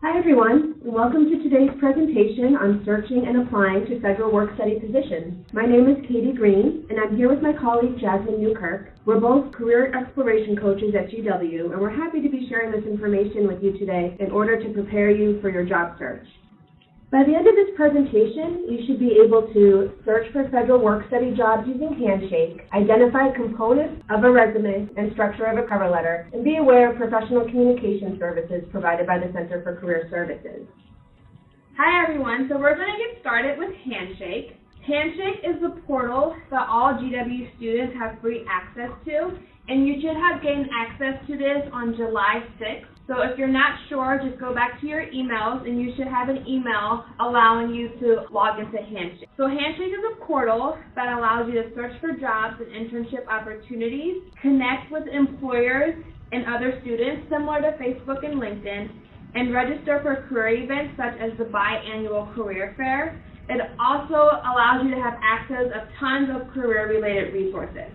Hi everyone, and welcome to today's presentation on searching and applying to federal work-study positions. My name is Katie Green, and I'm here with my colleague Jasmine Newkirk. We're both career exploration coaches at GW, and we're happy to be sharing this information with you today in order to prepare you for your job search. By the end of this presentation, you should be able to search for federal work-study jobs using Handshake, identify components of a resume and structure of a cover letter, and be aware of professional communication services provided by the Center for Career Services. Hi everyone, so we're going to get started with Handshake. Handshake is the portal that all GW students have free access to, and you should have gained access to this on July 6th. So if you're not sure, just go back to your emails and you should have an email allowing you to log into Handshake. So Handshake is a portal that allows you to search for jobs and internship opportunities, connect with employers and other students similar to Facebook and LinkedIn, and register for career events such as the biannual career fair. It also allows you to have access of tons of career-related resources.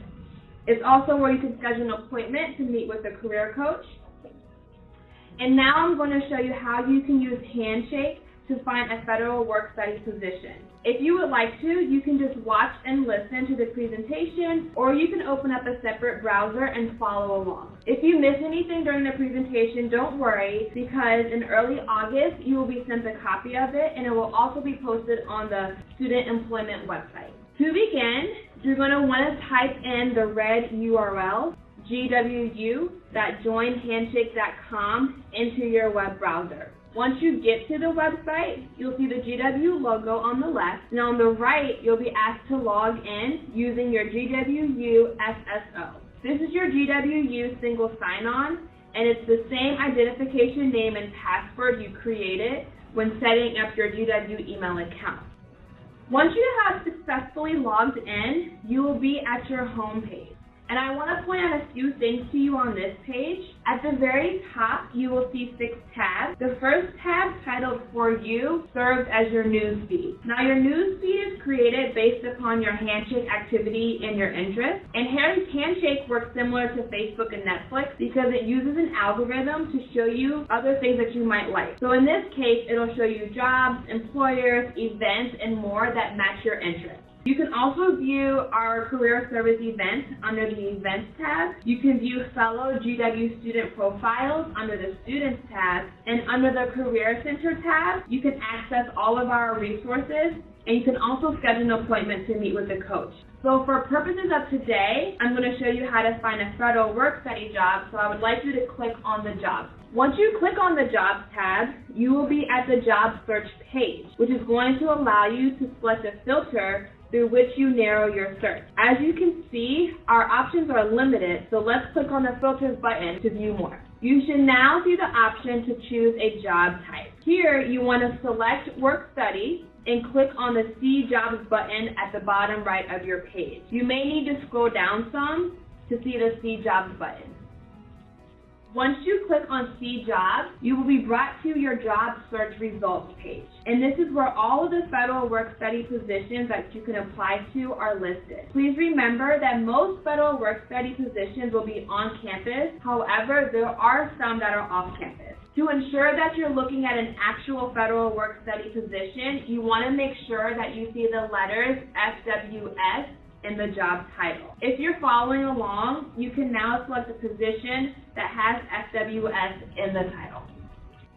It's also where you can schedule an appointment to meet with a career coach. And now I'm going to show you how you can use Handshake to find a federal work-study position. If you would like to, you can just watch and listen to the presentation, or you can open up a separate browser and follow along. If you miss anything during the presentation, don't worry, because in early August, you will be sent a copy of it, and it will also be posted on the Student Employment website. To begin, you're going to want to type in the red URL, gwu.joinhandshake.com, into your web browser. Once you get to the website, you'll see the GW logo on the left, and on the right, you'll be asked to log in using your GWU SSO. This is your GWU single sign-on, and it's the same identification name and password you created when setting up your GW email account. Once you have successfully logged in, you will be at your home page. And I want to point out a few things to you on this page. At the very top, you will see 6 tabs. The first tab, titled For You, serves as your news feed. Now, your news feed is created based upon your Handshake activity and your interests. And Handshake works similar to Facebook and Netflix because it uses an algorithm to show you other things that you might like. So in this case, it'll show you jobs, employers, events, and more that match your interests. You can also view our career service events under the Events tab. You can view fellow GW student profiles under the Students tab. And under the Career Center tab, you can access all of our resources, and you can also schedule an appointment to meet with a coach. So for purposes of today, I'm going to show you how to find a federal work-study job, so I would like you to click on the jobs. Once you click on the Jobs tab, you will be at the Job Search page, which is going to allow you to select a filter through which you narrow your search. As you can see, our options are limited, so let's click on the Filters button to view more. You should now see the option to choose a job type. Here, you want to select Work Study and click on the See Jobs button at the bottom right of your page. You may need to scroll down some to see the See Jobs button. Once you click on See Jobs, you will be brought to your job search results page. And this is where all of the federal work-study positions that you can apply to are listed. Please remember that most federal work-study positions will be on campus. However, there are some that are off campus. To ensure that you're looking at an actual federal work-study position, you want to make sure that you see the letters FWS in the job title. If you're following along, you can now select a position that has FWS in the title.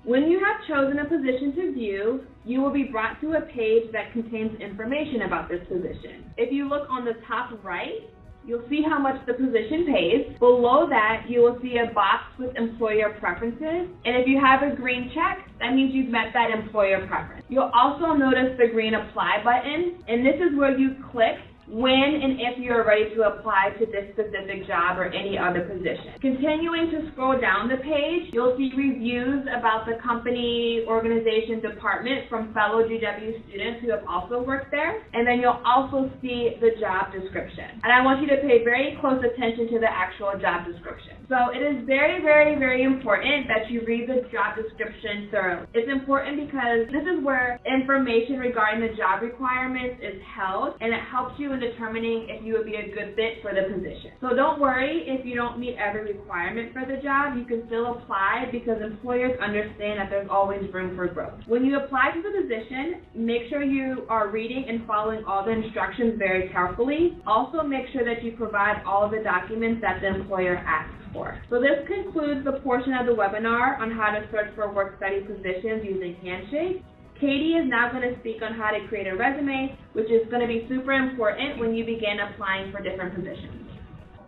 When you have chosen a position to view, you will be brought to a page that contains information about this position. If you look on the top right, you'll see how much the position pays. Below that, you will see a box with employer preferences. And if you have a green check, that means you've met that employer preference. You'll also notice the green Apply button, and this is where you click when and if you're ready to apply to this specific job or any other position. Continuing to scroll down the page, you'll see reviews about the company, organization, department from fellow GW students who have also worked there. And then you'll also see the job description. And I want you to pay very close attention to the actual job description. So it is very, very, very important that you read the job description thoroughly. It's important because this is where information regarding the job requirements is held, and it helps you in determining if you would be a good fit for the position. So don't worry if you don't meet every requirement for the job. You can still apply because employers understand that there's always room for growth. When you apply to the position, make sure you are reading and following all the instructions very carefully. Also, make sure that you provide all of the documents that the employer asks for. So this concludes the portion of the webinar on how to search for work-study positions using Handshake. Katie is now going to speak on how to create a resume, which is going to be super important when you begin applying for different positions.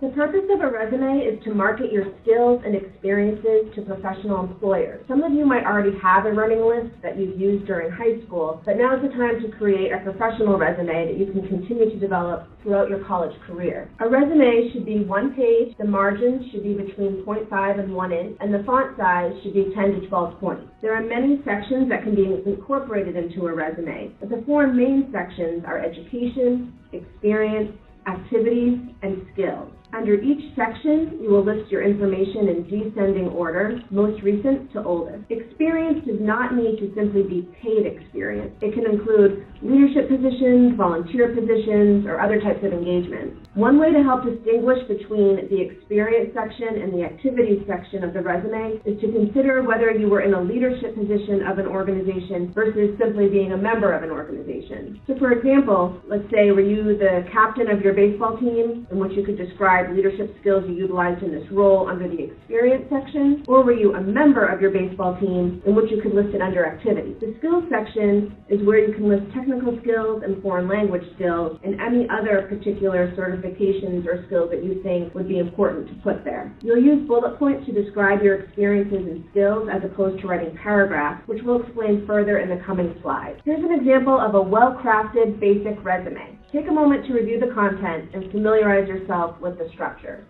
The purpose of a resume is to market your skills and experiences to professional employers. Some of you might already have a running list that you've used during high school, but now is the time to create a professional resume that you can continue to develop throughout your college career. A resume should be one page, the margins should be between 0.5 and 1 inch, and the font size should be 10 to 12 points. There are many sections that can be incorporated into a resume, but the four main sections are education, experience, activities, and skills. Under each section, you will list your information in descending order, most recent to oldest. Experience does not need to simply be paid experience. It can include leadership positions, volunteer positions, or other types of engagements. One way to help distinguish between the experience section and the activities section of the resume is to consider whether you were in a leadership position of an organization versus simply being a member of an organization. So for example, let's say were you the captain of your baseball team, in which you could describe leadership skills you utilized in this role under the experience section, or were you a member of your baseball team, in which you could list it under activities. The skills section is where you can list technical skills and foreign language skills and any other particular certifications or skills that you think would be important to put there. You'll use bullet points to describe your experiences and skills as opposed to writing paragraphs, which we'll explain further in the coming slides. Here's an example of a well-crafted basic resume. Take a moment to review the content and familiarize yourself with the structure.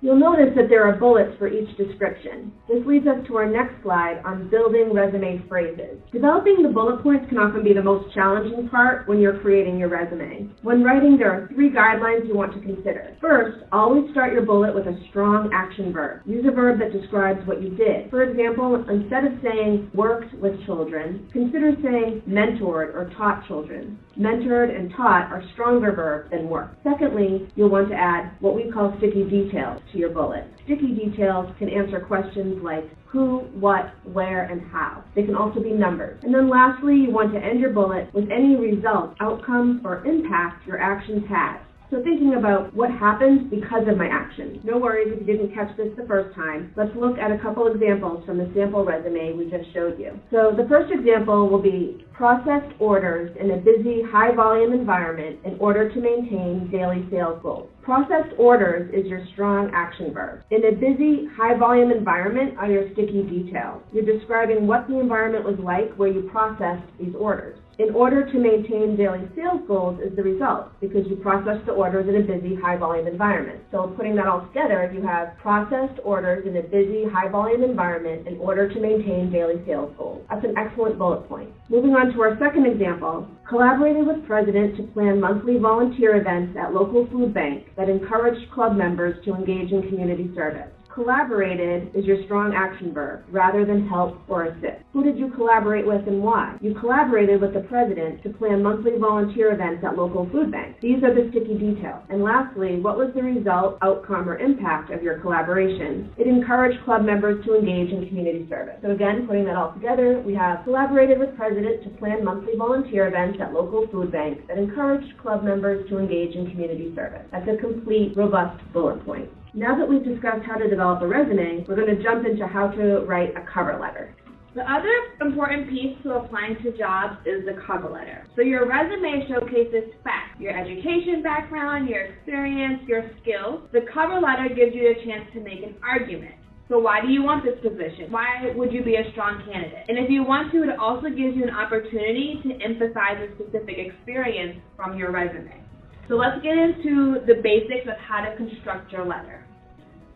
You'll notice that there are bullets for each description. This leads us to our next slide on building resume phrases. Developing the bullet points can often be the most challenging part when you're creating your resume. When writing, there are 3 guidelines you want to consider. First, always start your bullet with a strong action verb. Use a verb that describes what you did. For example, instead of saying worked with children, consider saying mentored or taught children. Mentored and taught are stronger verbs than worked. Secondly, you'll want to add what we call sticky details to your bullet. Sticky details can answer questions like who, what, where, and how. They can also be numbers. And then lastly, you want to end your bullet with any results, outcomes, or impact your actions had. So thinking about what happened because of my actions. No worries if you didn't catch this the first time. Let's look at a couple examples from the sample resume we just showed you. So the first example will be processed orders in a busy, high-volume environment in order to maintain daily sales goals. Processed orders is your strong action verb. In a busy, high-volume environment are your sticky details. You're describing what the environment was like where you processed these orders. In order to maintain daily sales goals is the result, because you processed the orders in a busy, high-volume environment. So putting that all together, you have processed orders in a busy, high-volume environment in order to maintain daily sales goals. That's an excellent bullet point. Moving on to our second example, collaborated with President to plan monthly volunteer events at local food bank that encouraged club members to engage in community service. Collaborated is your strong action verb, rather than help or assist. Who did you collaborate with and why? You collaborated with the president to plan monthly volunteer events at local food banks. These are the sticky details. And lastly, what was the result, outcome, or impact of your collaboration? It encouraged club members to engage in community service. So again, putting that all together, we have collaborated with president to plan monthly volunteer events at local food banks that encouraged club members to engage in community service. That's a complete, robust bullet point. Now that we've discussed how to develop a resume, we're going to jump into how to write a cover letter. The other important piece to applying to jobs is the cover letter. So your resume showcases facts, your education background, your experience, your skills. The cover letter gives you a chance to make an argument. So why do you want this position? Why would you be a strong candidate? And if you want to, it also gives you an opportunity to emphasize a specific experience from your resume. So let's get into the basics of how to construct your letter.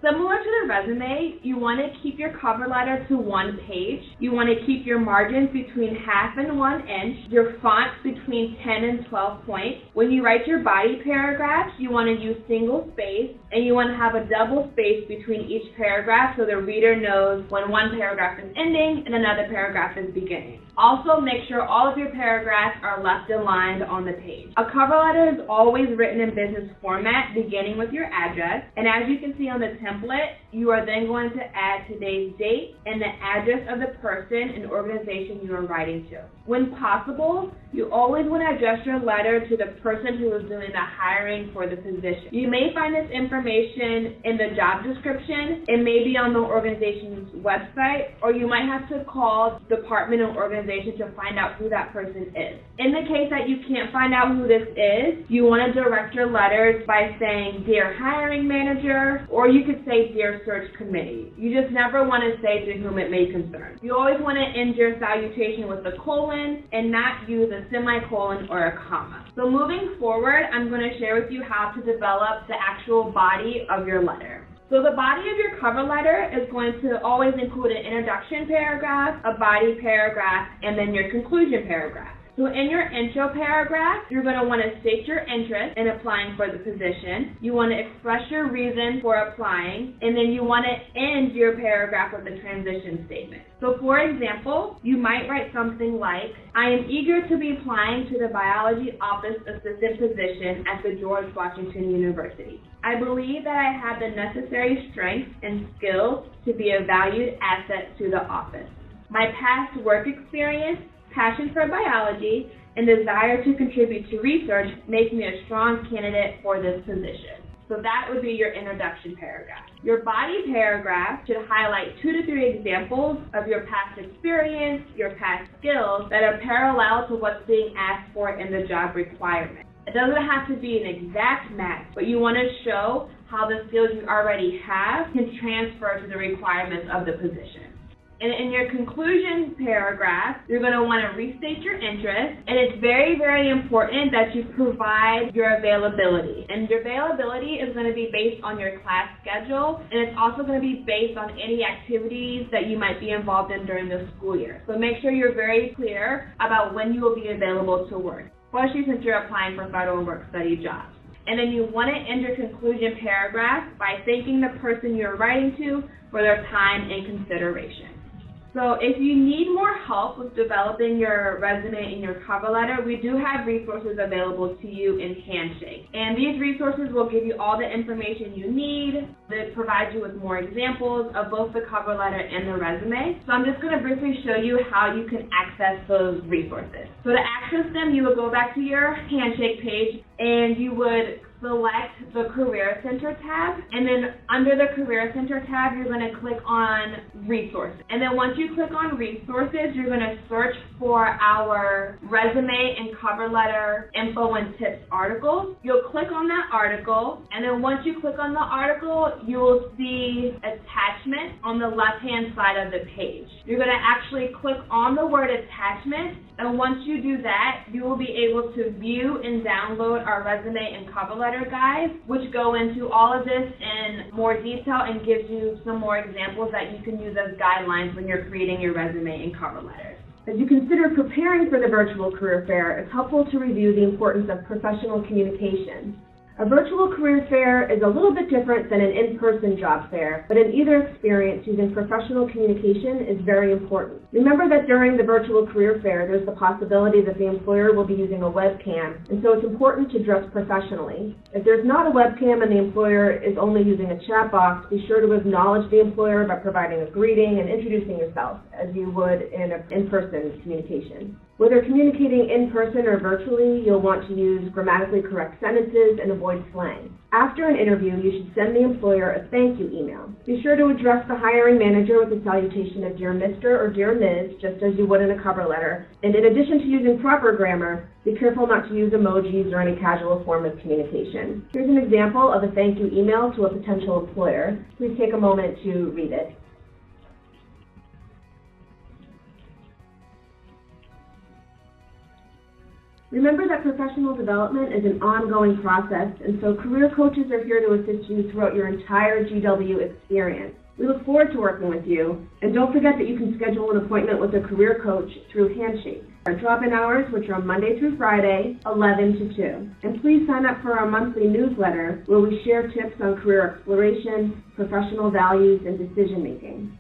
Similar to the resume, you want to keep your cover letter to 1 page. You want to keep your margins between 1/2 and 1 inch, your fonts between 10 and 12 points. When you write your body paragraphs, you want to use single space, and you want to have a double space between each paragraph so the reader knows when one paragraph is ending and another paragraph is beginning. Also, make sure all of your paragraphs are left aligned on the page. A cover letter is always written in business format, beginning with your address, and as you can see on the template, you are then going to add today's date and the address of the person and organization you are writing to. When possible, you always want to address your letter to the person who is doing the hiring for the position. You may find this information in the job description, it may be on the organization's website, or you might have to call the department or organization to find out who that person is. In the case that you can't find out who this is, you want to direct your letters by saying, "Dear hiring manager," or you could say, "Dear search committee." You just never want to say "to whom it may concern." You always want to end your salutation with a colon and not use a semicolon or a comma. So moving forward, I'm going to share with you how to develop the actual body of your letter. So the body of your cover letter is going to always include an introduction paragraph, a body paragraph, and then your conclusion paragraph. So in your intro paragraph, you're going to want to state your interest in applying for the position. You want to express your reason for applying, and then you want to end your paragraph with a transition statement. So for example, you might write something like, "I am eager to be applying to the biology office assistant position at the George Washington University. I believe that I have the necessary strengths and skills to be a valued asset to the office. My past work experience, passion for biology, and desire to contribute to research make me a strong candidate for this position." So that would be your introduction paragraph. Your body paragraph should highlight 2 to 3 examples of your past experience, your past skills that are parallel to what's being asked for in the job requirement. It doesn't have to be an exact match, but you want to show how the skills you already have can transfer to the requirements of the position. And in your conclusion paragraph, you're going to want to restate your interest, and it's very, very important that you provide your availability. And your availability is going to be based on your class schedule, and it's also going to be based on any activities that you might be involved in during the school year. So make sure you're very clear about when you will be available to work, especially since you're applying for federal work-study jobs. And then you want to end your conclusion paragraph by thanking the person you're writing to for their time and consideration. So if you need more help with developing your resume and your cover letter, we do have resources available to you in Handshake. And these resources will give you all the information you need. They provide you with more examples of both the cover letter and the resume. So I'm just going to briefly show you how you can access those resources. So to access them, you will go back to your Handshake page and you would select the Career Center tab, and then under the Career Center tab, you're going to click on Resources. And then once you click on Resources, you're going to search for our resume and cover letter info and tips articles. You'll click on that article, and then once you click on the article, you will see attachment on the left-hand side of the page. You're going to actually click on the word attachment, and once you do that, you will be able to view and download our resume and cover letter guides, which go into all of this in more detail and gives you some more examples that you can use as guidelines when you're creating your resume and cover letters. As you consider preparing for the virtual career fair, it's helpful to review the importance of professional communication. A virtual career fair is a little bit different than an in-person job fair, but in either experience, using professional communication is very important. Remember that during the virtual career fair, there's the possibility that the employer will be using a webcam, and so it's important to dress professionally. If there's not a webcam and the employer is only using a chat box, be sure to acknowledge the employer by providing a greeting and introducing yourself, as you would in an in-person communication. Whether communicating in person or virtually, you'll want to use grammatically correct sentences and avoid slang. After an interview, you should send the employer a thank you email. Be sure to address the hiring manager with a salutation of Dear Mr. or Dear Ms., just as you would in a cover letter. And in addition to using proper grammar, be careful not to use emojis or any casual form of communication. Here's an example of a thank you email to a potential employer. Please take a moment to read it. Remember that professional development is an ongoing process, and so career coaches are here to assist you throughout your entire GW experience. We look forward to working with you, and don't forget that you can schedule an appointment with a career coach through Handshake. Our drop-in hours, which are Monday through Friday, 11 to 2. And please sign up for our monthly newsletter where we share tips on career exploration, professional values, and decision-making.